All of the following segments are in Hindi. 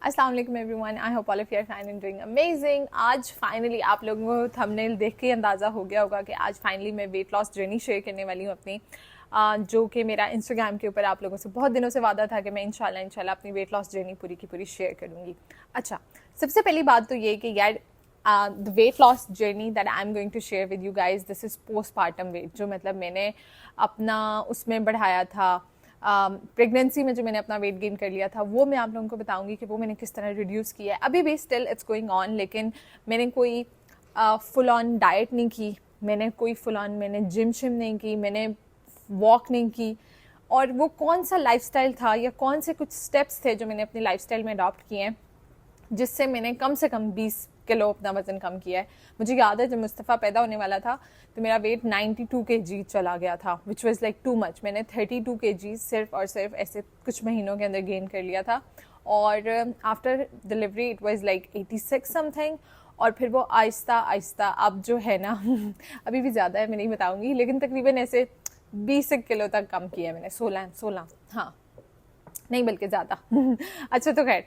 अस्सलाम वालेकुम everyone, I hope all of you are fine and doing amazing. आज फाइनली आप लोगों को थंबनेल देख के अंदाज़ा हो गया होगा कि आज फाइनली मैं वेट लॉस जर्नी शेयर करने वाली हूँ अपनी, जो कि मेरा इंस्टाग्राम के ऊपर आप लोगों से बहुत दिनों से वादा था कि मैं इंशाल्लाह अपनी वेट लॉस जर्नी पूरी की पूरी शेयर करूँगी। अच्छा, सबसे पहली बात तो ये कि यार the weight loss journey that I'm going to share with you guys, this is postpartum weight, जो मतलब मैंने अपना उसमें बढ़ाया था, प्रेगनेंसी में जो मैंने अपना वेट गेन कर लिया था, वो मैं आप लोगों को बताऊंगी कि वो मैंने किस तरह रिड्यूस किया है। अभी भी स्टिल इट्स गोइंग ऑन, लेकिन मैंने कोई फुल ऑन डाइट नहीं की, मैंने जिम शिम नहीं की, मैंने वॉक नहीं की। और वो कौन सा लाइफस्टाइल था या कौन से कुछ स्टेप्स थे जो मैंने अपनी लाइफस्टाइल में अडॉप्ट किए हैं जिससे मैंने कम से कम 20 किलो अपना वज़न कम किया है। मुझे याद है जब मुस्तफ़ा पैदा होने वाला था तो मेरा वेट 92 kg चला गया था, which was like too much. मैंने 32 kg सिर्फ और सिर्फ ऐसे कुछ महीनों के अंदर गेन कर लिया था, और after delivery it was like 86 something, और फिर वो आहिस्ता आहिस्ता अब जो है ना अभी भी ज़्यादा है, मैं नहीं बताऊँगी, लेकिन तकरीबन ऐसे 20 किलो तक कम किया है मैंने। 16 हाँ, नहीं बल्कि ज़्यादा अच्छा, तो खैर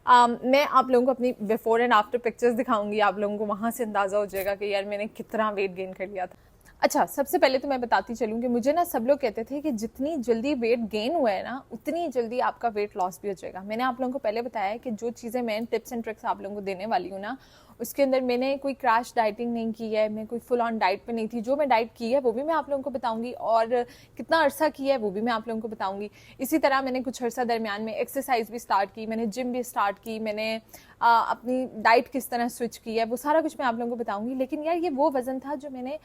मैं आप लोगों को अपनी बिफोर एंड आफ्टर पिक्चर्स दिखाऊंगी, आप लोगों को वहाँ से अंदाज़ा हो जाएगा कि यार मैंने कितना वेट गेन कर लिया था। अच्छा, सबसे पहले तो मैं बताती चलूँ कि मुझे ना सब लोग कहते थे कि जितनी जल्दी वेट गेन हुआ है ना उतनी जल्दी आपका वेट लॉस भी हो जाएगा। मैंने आप लोगों को पहले बताया है कि जो चीज़ें मैं टिप्स एंड ट्रिक्स आप लोगों को देने वाली हूँ ना, उसके अंदर मैंने कोई क्रैश डाइटिंग नहीं की है, मैं कोई फुल ऑन डाइट पे नहीं थी। जो मैं डाइट की है वो भी मैं आप लोगों को बताऊंगी, और कितना अरसा किया है वो भी मैं आप लोगों को बताऊंगी। इसी तरह मैंने कुछ अरसा दरमियान में एक्सरसाइज भी स्टार्ट की, मैंने जिम भी स्टार्ट की, मैंने अपनी डाइट किस तरह स्विच की है, वो सारा कुछ मैं आप लोगों को बताऊंगी। लेकिन यार ये वो वज़न था जो मैंने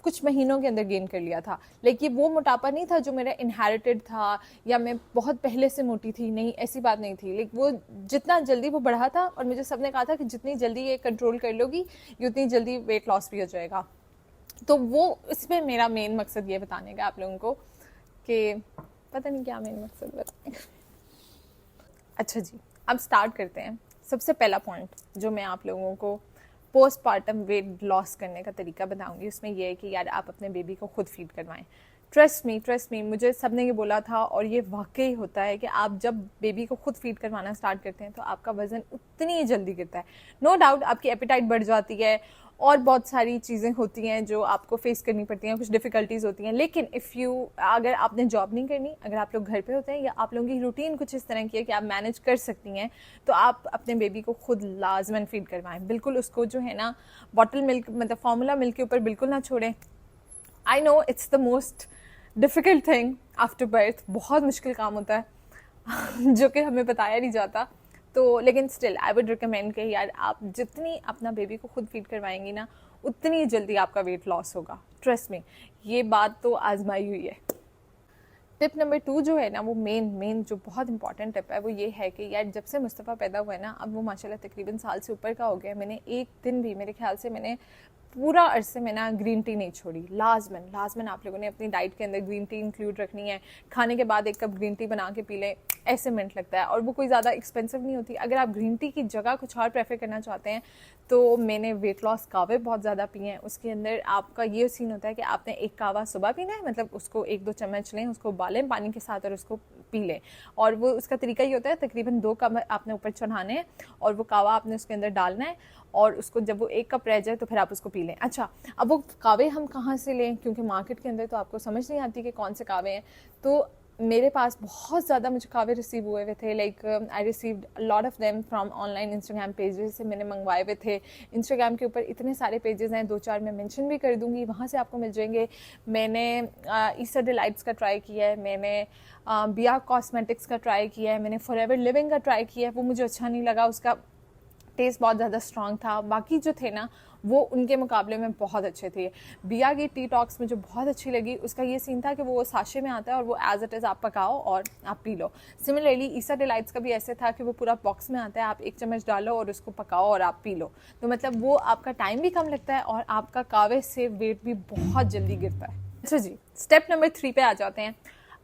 कुछ महीनों के अंदर गेन कर लिया था, लेकिन वो मोटापा नहीं था जो मेरा इनहेरिटेड था या मैं बहुत पहले से मोटी थी, नहीं, ऐसी बात नहीं थी। लेकिन वो जितना जल्दी वो बढ़ा था, और मुझे सबने कहा था कि जितनी जल्दी ये कंट्रोल कर लोगी ये उतनी जल्दी वेट लॉस भी हो जाएगा। तो वो इसमें मेरा मेन मकसद ये बताने का आप लोगों को कि पता नहीं क्या मेन मकसद बताने का। अच्छा जी, अब स्टार्ट करते हैं। सबसे पहला पॉइंट जो मैं आप लोगों को पोस्टपार्टम वेट लॉस करने का तरीका बताऊंगी, उसमें यह है कि यार आप अपने बेबी को खुद फीड करवाएं। ट्रस्ट मी, मुझे सबने ये बोला था, और ये वाकई होता है कि आप जब बेबी को खुद फीड करवाना स्टार्ट करते हैं तो आपका वज़न उतनी जल्दी गिरता है। नो डाउट आपकी एपेटाइट बढ़ जाती है और बहुत सारी चीज़ें होती हैं जो आपको फेस करनी पड़ती हैं, कुछ डिफ़िकल्टीज़ होती हैं। लेकिन अगर आपने जॉब नहीं करनी, अगर आप लोग घर पे होते हैं या आप लोगों की रूटीन कुछ इस तरह की है कि आप मैनेज कर सकती हैं, तो आप अपने बेबी को खुद लाजमन फीड करवाएं। बिल्कुल उसको जो है ना बॉटल मिल्क मतलब फार्मूला मिल्क के ऊपर बिल्कुल ना छोड़ें। I know it's the most difficult thing after birth, बहुत मुश्किल काम होता है जो कि हमें बताया नहीं जाता। तो लेकिन स्टिल आई वुड रिकमेंड कि यार आप जितनी अपना बेबी को खुद फीड करवाएंगी ना उतनी जल्दी आपका वेट लॉस होगा। ट्रस्ट में, ये बात तो आजमाई हुई है। टिप नंबर 2 जो है ना, वो मेन जो बहुत इंपॉर्टेंट टिप है वो ये है कि यार जब से मुस्तफ़ा पैदा हुआ है ना, अब वो माशाल्लाह तकरीबन साल से ऊपर का हो गया, मैंने एक दिन भी, मेरे ख्याल से मैंने पूरा अरसे में ना ग्रीन टी नहीं छोड़ी। लाजमन आप लोगों ने अपनी डाइट के अंदर ग्रीन टी इंक्लूड रखनी है। खाने के बाद 1 कप ग्रीन टी बना के पी लें, ऐसे मिनट लगता है, और वो कोई ज़्यादा एक्सपेंसिव नहीं होती। अगर आप ग्रीन टी की जगह कुछ और प्रेफर करना चाहते हैं तो मैंने वेट लॉस कावे बहुत ज़्यादा पिए हैं। उसके अंदर आपका ये सीन होता है कि आपने 1 कावा सुबह पीना है, मतलब उसको 1-2 चम्मच लें, उसको उबालें पानी के साथ और उसको पी लें। और वो उसका तरीका ये होता है, तकरीबन 2 कप आपने ऊपर चढ़ाने हैं और वो कावा आपने उसके अंदर डालना है, और उसको जब वो 1 कप रह जाए तो फिर आप उसको पी लें। अच्छा, अब वो कावे हम कहाँ से लें, क्योंकि मार्केट के अंदर तो आपको समझ नहीं आती कि कौन से कावे हैं। तो मेरे पास बहुत ज़्यादा मुझे कावे रिसीव हुए हुए थे, like I received lot of them from online Instagram pages से मैंने मंगवाए हुए थे। इंस्टाग्राम के ऊपर इतने सारे पेजेस हैं, 2-4 मैं मेंशन भी कर दूंगी, वहाँ से आपको मिल जाएंगे। मैंने ईसा डिलाइट्स का ट्राई किया है, मैंने बिया कॉस्मेटिक्स का ट्राई किया है, मैंने फॉरएवर लिविंग का ट्राई किया है, वो मुझे अच्छा नहीं लगा, उसका टेस्ट बहुत ज़्यादा स्ट्रॉन्ग था। बाकी जो थे ना वो उनके मुकाबले में बहुत अच्छे थे। बिया की टी टॉक्स मुझे बहुत अच्छी लगी। उसका ये सीन था कि वो साशे में आता है और वो एज इट इज़ आप पकाओ और आप पी लो। सिमिलरली ईसा डिलाइट्स का भी ऐसे था कि वो पूरा बॉक्स में आता है, आप 1 चम्मच डालो और उसको पकाओ और आप पी लो। तो मतलब वो आपका टाइम भी कम लगता है और आपका कावे से वेट भी बहुत जल्दी गिरता है। अच्छा जी, स्टेप नंबर 3 पे आ जाते हैं।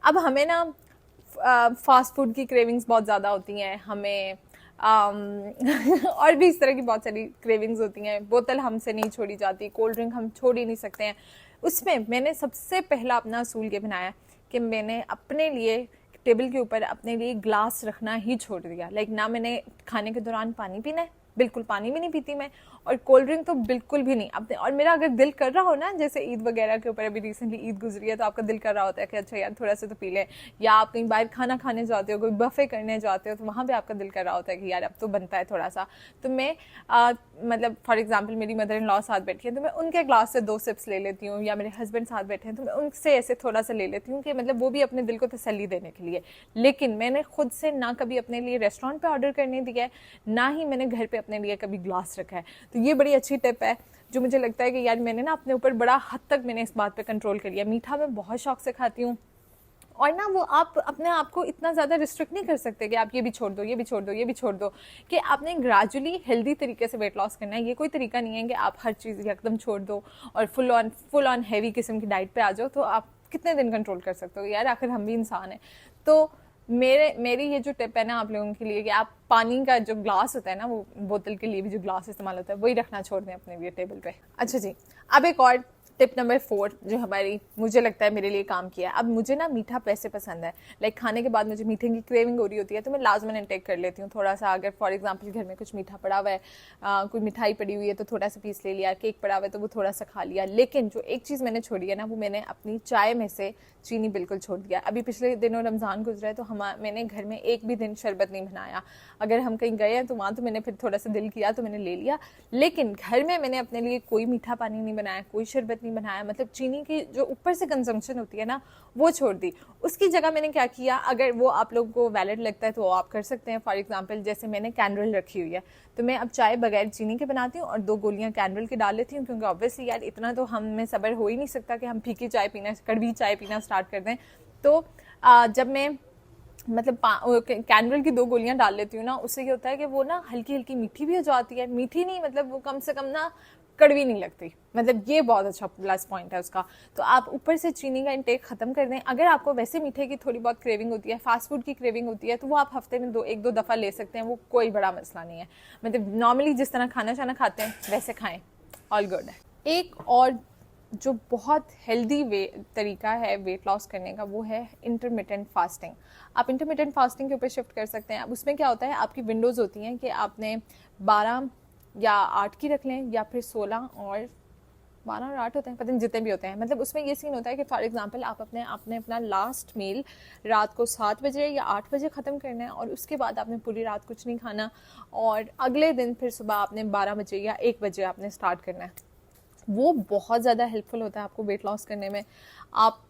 अब हमें ना फास्ट फूड की क्रेविंग्स बहुत ज़्यादा होती हैं, हमें और भी इस तरह की बहुत सारी क्रेविंग्स होती हैं। बोतल हमसे नहीं छोड़ी जाती, कोल्ड ड्रिंक हम छोड़ ही नहीं सकते हैं। उसमें मैंने सबसे पहला अपना असूल ये बनाया कि मैंने अपने लिए टेबल के ऊपर अपने लिए ग्लास रखना ही छोड़ दिया। लाइक ना मैंने खाने के दौरान पानी पीना है, बिल्कुल पानी भी नहीं पीती मैं, और कोल्ड ड्रिंक तो बिल्कुल भी नहीं अपने। और मेरा अगर दिल कर रहा हो ना, जैसे ईद वगैरह के ऊपर, अभी रिसेंटली ईद गुजरी है, तो आपका दिल कर रहा होता है कि अच्छा यार थोड़ा सा तो पी ले, या आप कहीं बाहर खाना खाने जाते हो, कोई बफे करने जाते हो, तो वहाँ पे आपका दिल कर रहा होता है कि यार अब तो बनता है थोड़ा सा। तो मैं मतलब फॉर एग्जाम्पल मेरी मदर इन लॉ साथ बैठी है, तो मैं उनके ग्लास से 2 सिप्स ले लेती हूँ, या मेरे हस्बैंड साथ बैठे हैं तो मैं उनसे ऐसे थोड़ा सा ले लेती हूँ, कि मतलब वो भी अपने दिल को तसल्ली देने के लिए। लेकिन मैंने खुद से ना कभी अपने लिए रेस्टोरेंट पे ऑर्डर करने दिया है, ना ही मैंने घर पे अपने लिए कभी ग्लास रखा है। तो ये बड़ी अच्छी टिप है, जो मुझे लगता है कि यार मैंने ना अपने ऊपर बड़ा हद तक मैंने इस बात पे कंट्रोल कर लिया। मीठा मैं बहुत शौक से खाती हूँ, और ना वो आप अपने आप को इतना ज़्यादा रिस्ट्रिक्ट नहीं कर सकते कि आप ये भी छोड़ दो, ये भी छोड़ दो, ये भी छोड़ दो, कि आपने ग्रेजुअली हेल्दी तरीके से वेट लॉस करना है। ये कोई तरीका नहीं है कि आप हर चीज़ एकदम छोड़ दो और फुल ऑन हैवी किस्म की डाइट पे आ जाओ। तो आप कितने दिन कंट्रोल कर सकते हो यार, आखिर हम भी इंसान हैं। तो मेरी ये जो टिप है ना आप लोगों के लिए, कि आप पानी का जो ग्लास होता है ना, वो बोतल के लिए भी जो ग्लास इस्तेमाल होता है, वही रखना छोड़ दें अपने लिए टेबल पे। अच्छा जी, अब एक और टिप नंबर 4 जो हमारी, मुझे लगता है मेरे लिए काम किया है। अब मुझे ना मीठा पैसे पसंद है, लाइक खाने के बाद मुझे मीठे की क्रेविंग हो रही होती है, तो मैं लाजमन इंटेक कर लेती हूँ थोड़ा सा। अगर फॉर एग्जांपल घर में कुछ मीठा पड़ा हुआ है, कोई मिठाई पड़ी हुई है तो थोड़ा सा पीस ले लिया, केक पड़ा हुआ है तो वो थोड़ा सा खा लिया। लेकिन जो एक चीज़ मैंने छोड़ी है ना, वो मैंने अपनी चाय में से चीनी बिल्कुल छोड़ दिया। अभी पिछले दिनों रमज़ान गुजरा है, तो मैंने घर में एक भी दिन शरबत नहीं बनाया। अगर हम कहीं गए हैं तो वहाँ तो मैंने फिर थोड़ा सा दिल किया तो मैंने ले लिया, लेकिन घर में मैंने अपने लिए कोई मीठा पानी नहीं बनाया, कोई शरबत नहीं बनाया। मतलब चीनी की जो ऊपर से कंजम्पशन होती है ना, वो छोड़ दी। उसकी जगह मैंने क्या किया, अगर वो आप लोगों को वैलिड लगता है तो वो आप कर सकते हैं। फॉर एग्जांपल जैसे मैंने कैंडल रखी हुई है, तो मैं अब चाय बगैर चीनी के बनाती हूँ और 2 गोलियां कैंडल की डाल लेती हूँ, क्योंकि ऑब्वियसली यार इतना तो हम में सब्र हो ही नहीं सकता कि हम फीकी चाय पीना, कड़वी चाय पीना स्टार्ट कर दें। तो जब मैं मतलब कैंडल की 2 गोलियां डाल लेती हूँ ना, उससे ये होता है कि वो ना हल्की हल्की मीठी भी हो जाती है। मीठी नहीं, मतलब वो कम से कम ना कड़वी नहीं लगती। मतलब ये बहुत अच्छा प्लस पॉइंट है उसका। तो आप ऊपर से चीनी का इंटेक खत्म कर दें। अगर आपको वैसे मीठे की थोड़ी बहुत क्रेविंग होती है, फास्ट फूड की क्रेविंग होती है, तो वो आप हफ्ते में 1-2 दफ़ा ले सकते हैं, वो कोई बड़ा मसला नहीं है। मतलब नॉर्मली जिस तरह खाना शाना खाते हैं वैसे खाएं, ऑल गुड है। एक और जो बहुत हेल्दी तरीका है वेट लॉस करने का, वो है इंटरमिटेंट फास्टिंग। आप इंटरमिटेंट फास्टिंग के ऊपर शिफ्ट कर सकते हैं। अब उसमें क्या होता है, आपकी विंडोज़ होती हैं कि आपने 12 या 8 की रख लें, या फिर 16 और 12 और 8 होते हैं, पता नहीं जितने भी होते हैं। मतलब उसमें ये सीन होता है कि फॉर एग्जांपल आप आपने अपना लास्ट मील रात को 7 बजे या 8 बजे ख़त्म करना है, और उसके बाद आपने पूरी रात कुछ नहीं खाना, और अगले दिन फिर सुबह आपने 12 बजे या 1 बजे आपने स्टार्ट करना है। वो बहुत ज़्यादा हेल्पफुल होता है आपको वेट लॉस करने में। आप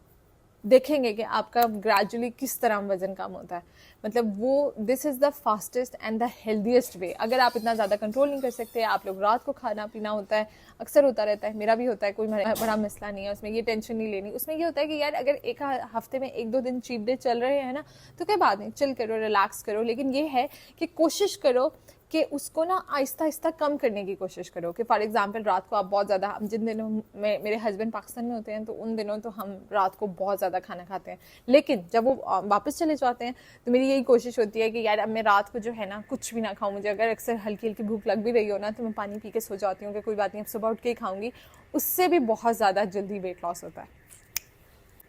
देखेंगे कि आपका ग्रेजुअली किस तरह वजन कम होता है। मतलब वो this is the fastest and the healthiest way. अगर आप इतना ज़्यादा कंट्रोल नहीं कर सकते, आप लोग रात को खाना पीना होता है, अक्सर होता रहता है, मेरा भी होता है, कोई बड़ा मसला नहीं है उसमें, ये टेंशन नहीं लेनी। उसमें ये होता है कि यार अगर एक हफ्ते में 1-2 दिन चीट डे चल रहे हैं ना, तो कोई बात नहीं, चिल करो, रिलैक्स करो। लेकिन ये है कि कोशिश करो कि उसको ना आहिस्ता आहिस्ता कम करने की कोशिश करो। कि फॉर एग्जांपल रात को आप बहुत ज़्यादा, जिन दिनों में मेरे हस्बैंड पाकिस्तान में होते हैं तो उन दिनों तो हम रात को बहुत ज़्यादा खाना खाते हैं, लेकिन जब वो वापस चले जाते हैं तो मेरी यही कोशिश होती है कि यार अब मैं रात को जो है ना कुछ भी ना खाऊं। मुझे अगर अक्सर हल्की हल्की भूख लग भी रही हो ना, तो मैं पानी पी के सो जाती हूँ कि कोई बात नहीं, अब सुबह उठ के ही खाऊंगी। उससे भी बहुत ज़्यादा जल्दी वेट लॉस होता है।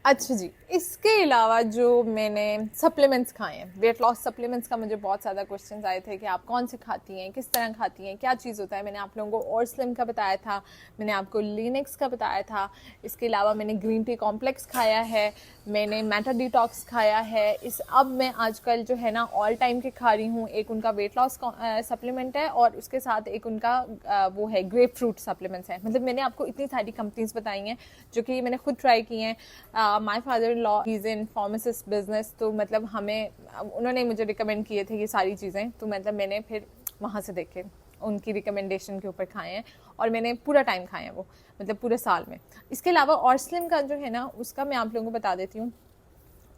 अच्छा जी, इसके अलावा जो मैंने सप्लीमेंट्स खाए हैं, वेट लॉस सप्लीमेंट्स का मुझे बहुत ज़्यादा क्वेश्चंस आए थे कि आप कौन से खाती हैं, किस तरह खाती हैं, क्या चीज़ होता है। मैंने आप लोगों को और स्लिम का बताया था, मैंने आपको लीनेक्स का बताया था। इसके अलावा मैंने ग्रीन टी कॉम्प्लेक्स खाया है, मैंने मेटा डिटॉक्स खाया है। अब मैं आजकल जो है ना ऑल टाइम के खा रही हूँ। एक उनका वेट लॉस सप्लीमेंट है, और उसके साथ एक उनका वो है ग्रेप फ्रूट सप्लीमेंट्स है। मतलब मैंने आपको इतनी सारी कंपनीज बताई हैं जो कि मैंने खुद ट्राई की हैं। My father in law is in pharmacist business, तो मतलब उन्होंने मुझे रिकमेंड किए थे ये सारी चीज़ें, तो मतलब मैंने फिर वहाँ से देखे उनकी रिकमेंडेशन के ऊपर खाए हैं, और मैंने पूरा टाइम खाए हैं वो, मतलब पूरे साल में। इसके अलावा और स्लिम का जो है ना, उसका मैं आप लोगों को बता देती हूँ।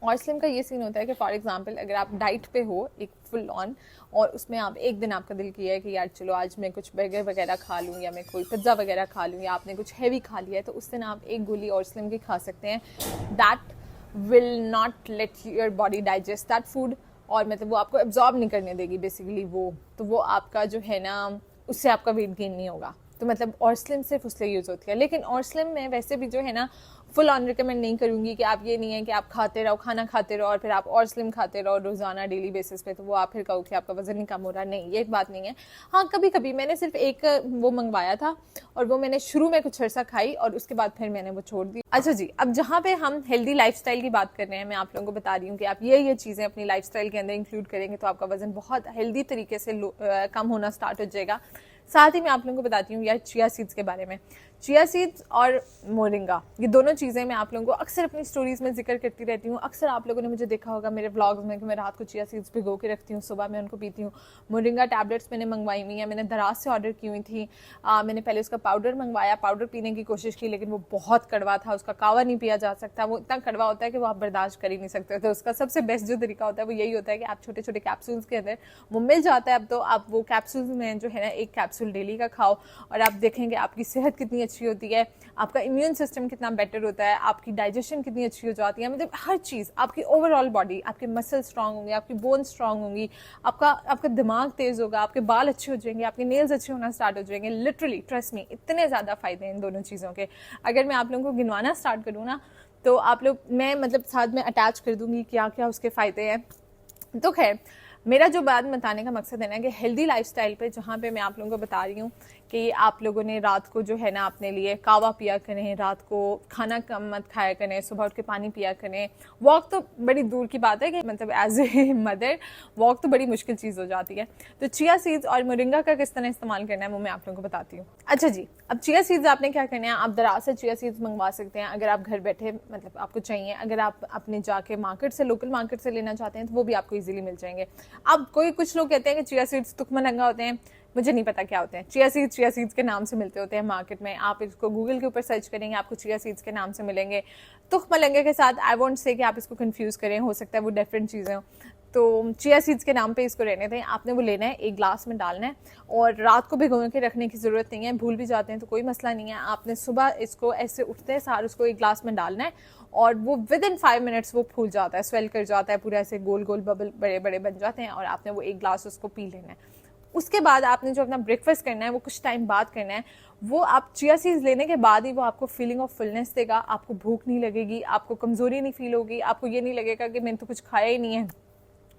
और स्लिम का ये सीन होता है कि फॉर एग्जांपल अगर आप डाइट पे हो एक फुल ऑन, और उसमें आप एक दिन आपका दिल किया है कि यार चलो आज मैं कुछ बर्गर वगैरह खा लूँ, या मैं कोई पिज़्ज़ा वगैरह खा लूँ, या आपने कुछ हैवी खा लिया है, तो उस दिन आप 1 गोली और स्लिम की खा सकते हैं। That will not let your body digest that food, और मतलब वो आपको एब्जॉर्ब नहीं करने देगी बेसिकली वो, तो वो आपका जो है ना उससे आपका वेट गेन नहीं होगा। तो मतलब और स्लिम सिर्फ उसलिए यूज़ होती है। लेकिन और स्लिम में वैसे भी जो है ना फुल ऑन रिकमेंड नहीं करूँगी कि आप ये नहीं है कि आप खाते रहो, खाना खाते रहो और फिर आप और स्लिम खाते रहो रोज़ाना डेली बेसिस पे, तो वो आप फिर कहो कि आपका वजन नहीं कम हो रहा। नहीं, ये बात नहीं है। हाँ, कभी कभी मैंने सिर्फ एक वो मंगवाया था और वो मैंने शुरू में कुछ अर्सा खाई और उसके बाद फिर मैंने वो छोड़ दी। अच्छा जी, अब जहाँ पे हम हेल्दी लाइफस्टाइल की बात कर रहे हैं, मैं आप लोगों को बता रही हूँ कि आप ये चीज़ें अपनी लाइफस्टाइल के अंदर इंक्लूड करेंगे तो आपका वजन बहुत हेल्दी तरीके से कम होना स्टार्ट हो जाएगा। साथ ही मैं आप लोगों को बताती हूँ यार चिया सीड्स के बारे में। चिया सीड्स और मोरिंगा, ये दोनों चीज़ें मैं आप लोगों को अक्सर अपनी स्टोरीज में जिक्र करती रहती हूँ। अक्सर आप लोगों ने मुझे देखा होगा मेरे व्लॉग्स में कि मैं रात को चिया सीड्स भिगो के रखती हूँ, सुबह मैं उनको पीती हूँ। मोरिंगा टैबलेट्स मैंने मंगवाई हुई हैं, मैंने दराज से ऑर्डर की हुई थी। मैंने पहले उसका पाउडर मंगवाया, पाउडर पीने की कोशिश की लेकिन वो बहुत कड़वा था, उसका कावा नहीं पिया जा सकता, वो इतना कड़वा होता है कि वो आप बर्दाश्त कर ही नहीं सकते। तो उसका सबसे बेस्ट जो तरीका होता है वो यही होता है कि आप छोटे छोटे कैप्सूल्स के अंदर, वो मिल जाता है अब तो, आप वो कैप्सूल्स में जो है ना एक कैप्सूल डेली का खाओ और आप देखेंगे आपकी सेहत कितनी अच्छी होती है, आपका इम्यून सिस्टम कितना बेटर होता है, आपकी डाइजेशन कितनी अच्छी हो जाती है, मतलब हर चीज़, आपकी ओवरऑल बॉडी, आपके मसल स्ट्रांग होंगे, आपकी बोन स्ट्रांग होंगी, आपका दिमाग तेज होगा, आपके बाल अच्छे हो जाएंगे, आपके नेल्स अच्छे होना स्टार्ट हो जाएंगे। लिटरली ट्रस्ट मी, इतने ज़्यादा फायदे हैं इन दोनों चीज़ों के। अगर मैं आप लोगों को गिनवाना स्टार्ट करूँ ना तो आप लोग, मैं मतलब साथ में अटैच कर दूंगी क्या क्या उसके फ़ायदे हैं। तो खैर, मेरा जो बात बताने का मकसद है ना कि हेल्दी लाइफस्टाइल पे जहाँ पे मैं आप लोगों को बता रही हूँ कि आप लोगों ने रात को जो है ना अपने लिए कावा पिया करें, रात को खाना कम मत खाया करें, सुबह उठ के पानी पिया करें। वॉक तो बड़ी दूर की बात है कि मतलब एज ए मदर वॉक तो बड़ी मुश्किल चीज़ हो जाती है। तो चिया सीड्स और मोरिंगा का किस तरह इस्तेमाल करना है वो मैं आप लोगों को बताती हूँ। अच्छा जी, अब चिया सीड्स आपने क्या करना है, आप दराज से चिया सीड्स मंगवा सकते हैं अगर आप घर बैठे मतलब आपको चाहिए। अगर आप अपने जाके मार्केट से, लोकल मार्केट से लेना चाहते हैं तो वो भी आपको ईजिली मिल जाएंगे। अब कुछ लोग कहते हैं कि चिया सीड्स तुखमलंगा होते हैं, मुझे नहीं पता क्या होते हैं। चिया सीड्स के नाम से मिलते होते हैं मार्केट में, आप इसको गूगल के ऊपर सर्च करेंगे आपको चिया सीड्स के नाम से मिलेंगे। तुखमलंगे के साथ आई वोंट से कि आप इसको कंफ्यूज करें, हो सकता है वो डिफरेंट चीज़ें हो। तो चिया सीड्स के नाम पे इसको रहने दें। आपने वो लेना है, एक ग्लास में डालना है और रात को भिगो के रखने की ज़रूरत नहीं है, भूल भी जाते हैं तो कोई मसला नहीं है। आपने सुबह इसको ऐसे उठते हैं सार उसको एक ग्लास में डालना है और वो विद इन 5 मिनट्स वो फूल जाता है, स्वेल कर जाता है, पूरा ऐसे गोल गोल बबल बड़े बड़े बन जाते हैं और आपने वो एक ग्लास उसको पी लेना है। उसके बाद आपने जो अपना ब्रेकफास्ट करना है वो कुछ टाइम बाद करना है। वो आप चिया सीड्स लेने के बाद ही वो आपको फीलिंग ऑफ फुलनेस देगा, आपको भूख नहीं लगेगी, आपको कमजोरी नहीं फील होगी, आपको ये नहीं लगेगा कि मैंने तो कुछ खाया ही नहीं है।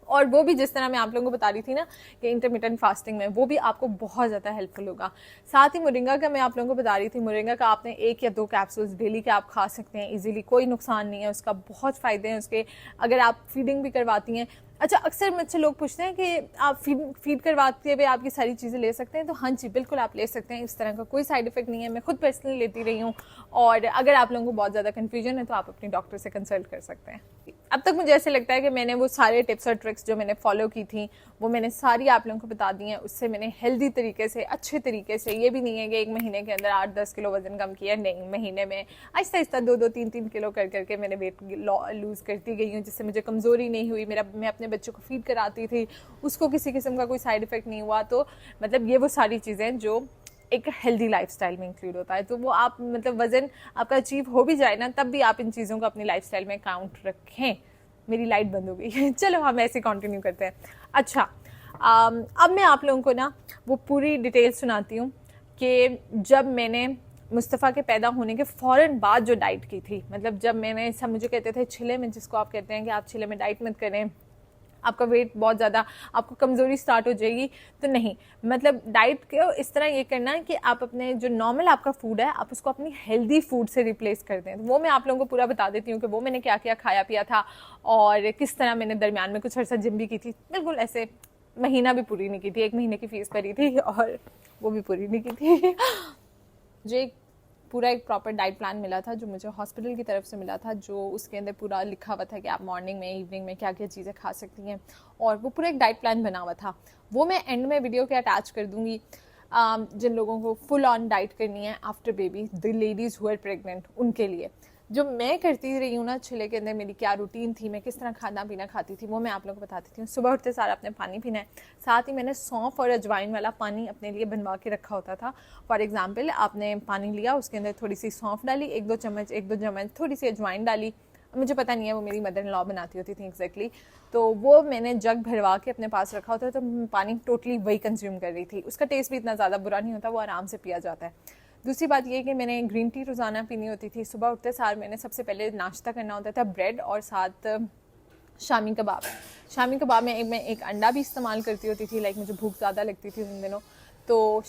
और वो भी जिस तरह मैं आप लोगों को बता रही थी ना कि इंटरमिटेंट फास्टिंग में, वो भी आपको बहुत ज़्यादा हेल्पफुल होगा। साथ ही मोरिंगा का मैं आप लोगों को बता रही थी, मोरिंगा का आपने 1 या 2 कैप्सूल्स डेली के आप खा सकते हैं इजीली, कोई नुकसान नहीं है उसका, बहुत फ़ायदे हैं उसके अगर आप फीडिंग भी करवाती हैं। अच्छा, अक्सर मुझसे लोग पूछते हैं कि आप फीड करवाते हुए आप ये सारी चीज़ें ले सकते हैं, तो हाँ जी बिल्कुल आप ले सकते हैं, इस तरह का कोई साइड इफेक्ट नहीं है। मैं खुद पर्सनली लेती रही हूँ और अगर आप लोगों को बहुत ज़्यादा कन्फ्यूजन है तो आप अपने डॉक्टर से कंसल्ट कर सकते हैं। अब तक मुझे ऐसे लगता है कि मैंने वो सारे टिप्स और ट्रिक्स जो मैंने फॉलो की थी वो मैंने सारी आप लोगों को बता दी हैं। उससे मैंने हेल्दी तरीके से, अच्छे तरीके से, ये भी नहीं है कि 1 महीने के अंदर 8-10 किलो वजन कम किया, नहीं, महीने में आहिस्ता आहिस्ता 2-2, 3-3 किलो कर करके मैंने वेट लूज़ करती गई हूँ, जिससे मुझे कमज़ोरी नहीं हुई। मैं अपने बच्चों को फीड कराती थी, उसको किसी किस्म का कोई साइड इफेक्ट नहीं हुआ। तो मतलब ये वो सारी चीज़ें जो एक हेल्दी लाइफस्टाइल में इंक्लूड होता है। तो वो आप मतलब वज़न आपका अचीव हो भी जाए ना तब भी आप इन चीज़ों को अपनी लाइफस्टाइल में काउंट रखें। मेरी लाइट बंद हो गई चलो हम ऐसे कंटिन्यू करते हैं। अच्छा, अब मैं आप लोगों को ना वो पूरी डिटेल सुनाती हूँ कि जब मैंने मुस्तफ़ा के पैदा होने के फ़ौरन बाद जो डाइट की थी, मतलब जब मैंने, सब मुझे कहते थे छिले में, जिसको आप कहते हैं कि आप छिले में डाइट मत करें, आपका वेट बहुत ज़्यादा, आपको कमज़ोरी स्टार्ट हो जाएगी। तो नहीं, मतलब डाइट को इस तरह ये करना है कि आप अपने जो नॉर्मल आपका फूड है आप उसको अपनी हेल्दी फूड से रिप्लेस कर दें। तो वो मैं आप लोगों को पूरा बता देती हूँ कि वो मैंने क्या क्या खाया पिया था और किस तरह मैंने दरमियान में कुछ अर्सा जिम भी की थी। बिल्कुल ऐसे महीना भी पूरी नहीं की थी, 1 महीने की फ़ीस भरी थी और वो भी पूरी नहीं की थी जो पूरा एक प्रॉपर डाइट प्लान मिला था जो मुझे हॉस्पिटल की तरफ से मिला था, जो उसके अंदर पूरा लिखा हुआ था कि आप मॉर्निंग में, इवनिंग में क्या क्या चीज़ें खा सकती हैं, और वो पूरा एक डाइट प्लान बना हुआ था। वो मैं एंड में वीडियो के अटैच कर दूँगी। जिन लोगों को फुल ऑन डाइट करनी है after baby, the ladies who are pregnant, उनके लिए जो मैं करती रही हूँ ना छिले के अंदर, मेरी क्या रूटीन थी, मैं किस तरह खाना पीना खाती थी, वो मैं आप लोगों को बताती थी। सुबह उठते सारा अपने पानी पीना है, साथ ही मैंने सौंफ और अजवाइन वाला पानी अपने लिए बनवा के रखा होता था। फॉर एग्जांपल, आपने पानी लिया, उसके अंदर थोड़ी सी सौंफ डाली, 1-2 चम्मच थोड़ी सी अजवाइन डाली, मुझे पता नहीं है, वो मेरी मदर इन लॉ बनाती होती थी एग्जैक्टली। तो वो मैंने जग भरवा के अपने पास रखा होता है, तो पानी टोटली वही कंज्यूम कर रही थी। उसका टेस्ट भी इतना ज़्यादा बुरा नहीं होता, वो आराम से पिया जाता है। दूसरी बात ये कि मैंने ग्रीन टी रोज़ाना पीनी होती थी। सुबह उठते सार मैंने सबसे पहले नाश्ता करना होता था ब्रेड और साथ शामी कबाब। शामी कबाब में मैं एक अंडा भी इस्तेमाल करती होती थी, लाइक मुझे भूख ज़्यादा लगती थी उन दिनों, तो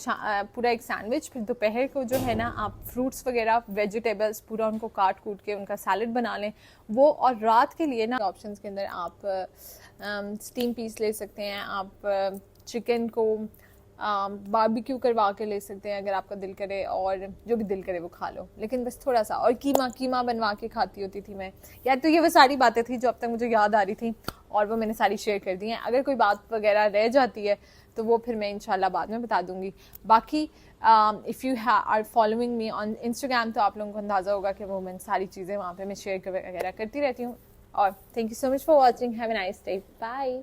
पूरा एक सैंडविच। फिर दोपहर को जो है ना आप फ्रूट्स वगैरह वेजिटेबल्स पूरा उनको काट कूट के उनका सैलड बना लें वो। और रात के लिए ना ऑप्शंस के अंदर आप स्टीम पीस ले सकते हैं, आप चिकन को बारबेक्यू करवा के ले सकते हैं अगर आपका दिल करे, और जो भी दिल करे वो खा लो, लेकिन बस थोड़ा सा। और कीमा बनवा के खाती होती थी मैं यार। तो ये वो सारी बातें थी जो अब तक मुझे याद आ रही थी और वो मैंने सारी शेयर कर दी हैं। अगर कोई बात वगैरह रह जाती है तो वो फिर मैं इंशाल्लाह बाद में बता दूंगी। बाकी if you are following me on Instagram तो आप लोगों को अंदाज़ा होगा कि वो मैं सारी चीज़ें वहाँ पे मैं शेयर वगैरह करती रहती हूँ। और thank you so much for watching, have a nice day, bye.